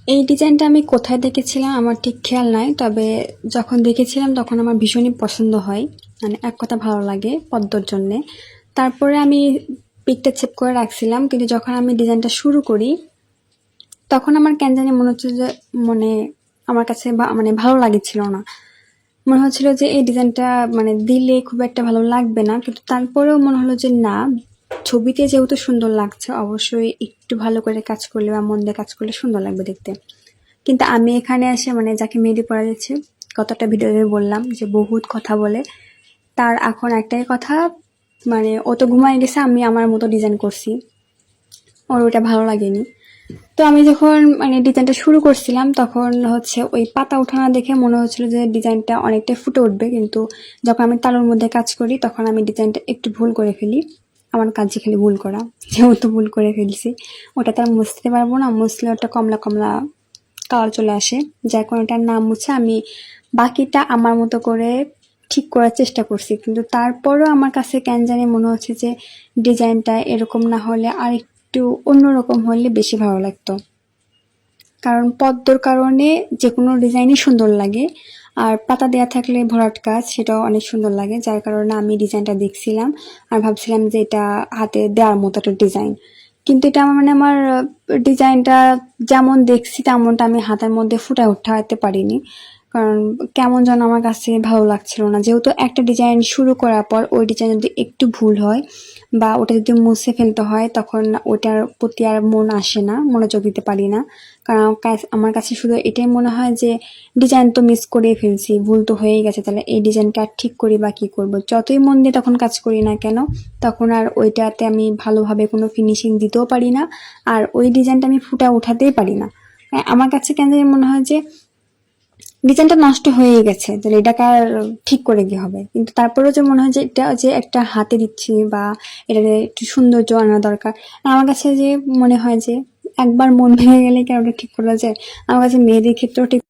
এই ডিজাইনটা আমি কোথায় দেখেছিলাম আমার ঠিক খেয়াল নাই, তবে যখন দেখেছিলাম তখন আমার ভীষণই পছন্দ হয়, মানে এক কথা ভালো লাগে পদ্মর জন্যে। তারপরে আমি পিকটা সেভ করে রাখছিলাম, কিন্তু যখন আমি ডিজাইনটা শুরু করি তখন আমার কেন জানি মনে হচ্ছে যে মানে আমার কাছে মানে ভালো লাগছিল না। মনে হচ্ছিল যে এই ডিজাইনটা মানে দিলে খুব একটা ভালো লাগবে না, কিন্তু তারপরেও মনে হলো যে না, ছবিতে যেহেতু সুন্দর লাগছে অবশ্যই একটু ভালো করে কাজ করলে বা মন দিয়ে কাজ করলে সুন্দর লাগবে দেখতে। কিন্তু আমি এখানে এসে মানে যাকে মেহেদি পরা যাচ্ছে, কতটা ভিডিওতে বললাম যে বহুত কথা বলে, তার এখন একটাই কথা, মানে ও তো ঘুমায় গেছে, আমি আমার মতো ডিজাইন করছি, ওর ওটা ভালো লাগেনি। তো আমি যখন মানে ডিজাইনটা শুরু করছিলাম তখন হচ্ছে ওই পাতা উঠানো দেখে মনে হচ্ছিল যে ডিজাইনটা অনেকটা ফুটে উঠবে, কিন্তু যখন আমি তালুর মধ্যে কাজ করি তখন আমি ডিজাইনটা একটু ভুল করে ফেলি। আমার কাজে খালি ভুল করা, যেহেতু ভুল করে ফেলছি ওটা তো আর মুছতে পারবো না, মুছলে ওটা কমলা কমলা কালার চলে আসে, যার কারণে ওটার নাম মুছে আমি বাকিটা আমার মতো করে ঠিক করার চেষ্টা করছি। কিন্তু তারপরেও আমার কাছে কেন জানি মনে হচ্ছে যে ডিজাইনটা এরকম না হলে আর একটু অন্যরকম হলে বেশি ভালো লাগতো। কারণ পদ্মর কারণে যে কোনো ডিজাইনই সুন্দর লাগে, আর পাতা দেয়া থাকলে ভরাট কাজ সেটাও অনেক সুন্দর লাগে, যার কারণে আমি ডিজাইনটা দেখছিলাম আর ভাবছিলাম যে এটা হাতে দেওয়ার মতো একটা ডিজাইন। কিন্তু এটা আমার মানে আমার ডিজাইনটা যেমন দেখছি তেমনটা আমি হাতের মধ্যে ফুটায় উঠাতে পারিনি, কারণ কেমন যেন আমার কাছে ভালো লাগছিল না। যেহেতু একটা ডিজাইন শুরু করার পর ওই ডিজাইন যদি একটু ভুল হয় বা ওটা যদি মুছে ফেলতে হয় তখন ওটার প্রতি আর মন আসে না, মনোযোগ দিতে পারি না। কারণ আমার কাছে শুধু এটাই মনে হয় যে ডিজাইন তো মিস করে ফেলছি, ভুল তো হয়েই গেছে, তাহলে এই ডিজাইনটা আর ঠিক করি বা কী করবো। যতই মন দিয়ে তখন কাজ করি না কেন তখন আর ওইটাতে আমি ভালোভাবে কোনো ফিনিশিং দিতেও পারি না, আর ওই ডিজাইনটা আমি ফুটা উঠাতেই পারি না। আমার কাছে কেন জানি মনে হয় যে ডিজাইনটা নষ্ট হয়ে গেছে, তাহলে এটাকে আর ঠিক করে কি হবে। কিন্তু তারপরেও যে মনে হয় যে এটা যে একটা হাতে দিচ্ছি বা এটা একটু সৌন্দর্য আনা দরকার। আর আমার কাছে যে মনে হয় যে একবার মন ভেঙে গেলে কি আর ওটা ঠিক করা যায়। আমার কাছে মেয়েদের ক্ষেত্রেও ঠিক